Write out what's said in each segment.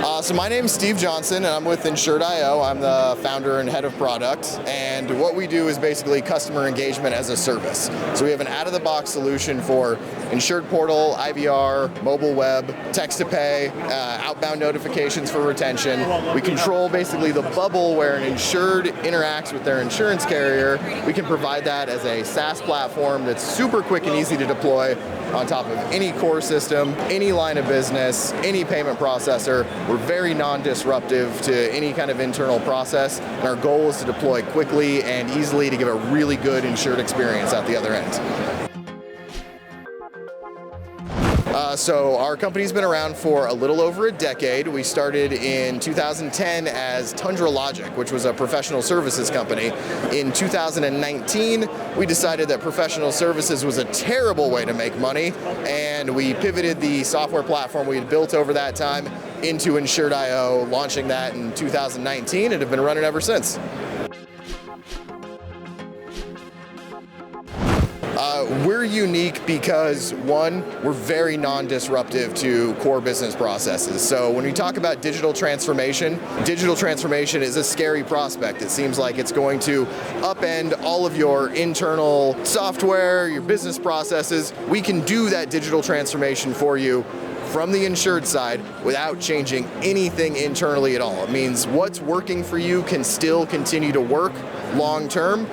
So my name is Steve Johnson, and I'm with Insured.io. I'm the founder and head of product, and what we do is basically customer engagement as a service. So we have an out-of-the-box solution for Insured Portal, IVR, mobile web, text-to-pay, outbound notifications for retention. We control basically the bubble where an insured interacts with their insurance carrier. We can provide that as a SaaS platform that's super quick and easy to deploy on top of any core system, any line of business, any payment processor. We're very non-disruptive to any kind of internal process, and our goal is to deploy quickly and easily to give a really good insured experience at the other end. So our company's been around for a little over a decade. We started in 2010 as Tundra Logic, which was a professional services company. In 2019, we decided that professional services was a terrible way to make money, and we pivoted the software platform we had built over that time into Insured.io, launching that in 2019, and have been running ever since. We're unique because, one, we're very non-disruptive to core business processes. So when we talk about digital transformation is a scary prospect. It seems like it's going to upend all of your internal software, your business processes. We can do that digital transformation for you from the insured side without changing anything internally at all. It means what's working for you can still continue to work long term,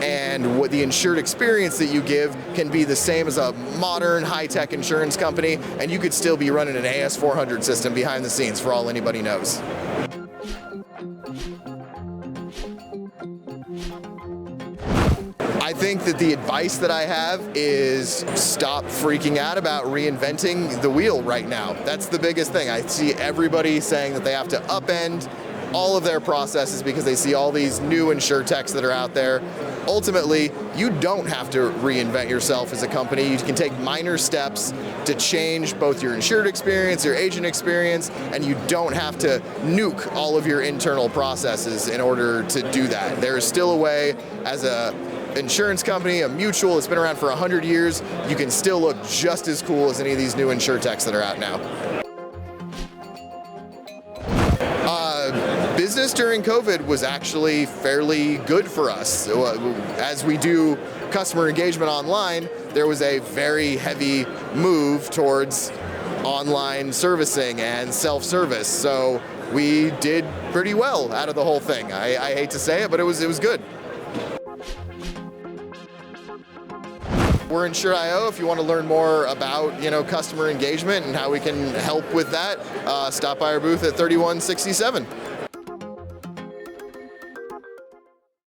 and what the insured experience that you give can be the same as a modern high-tech insurance company, and you could still be running an AS400 system behind the scenes for all anybody knows. I think that the advice that I have is stop freaking out about reinventing the wheel right now. That's the biggest thing. I see everybody saying that they have to upend all of their processes because they see all these new insurtechs that are out there. Ultimately, you don't have to reinvent yourself as a company. You can take minor steps to change both your insured experience, your agent experience, and you don't have to nuke all of your internal processes in order to do that. There is still a way, as a insurance company, a mutual that's been around for 100 years, you can still look just as cool as any of these new insurtechs that are out now. Business during COVID was actually fairly good for us. As we do customer engagement online, there was a very heavy move towards online servicing and self-service. So we did pretty well out of the whole thing. I hate to say it, but it was good. We're Insured.io. If you want to learn more about customer engagement and how we can help with that, stop by our booth at 3167.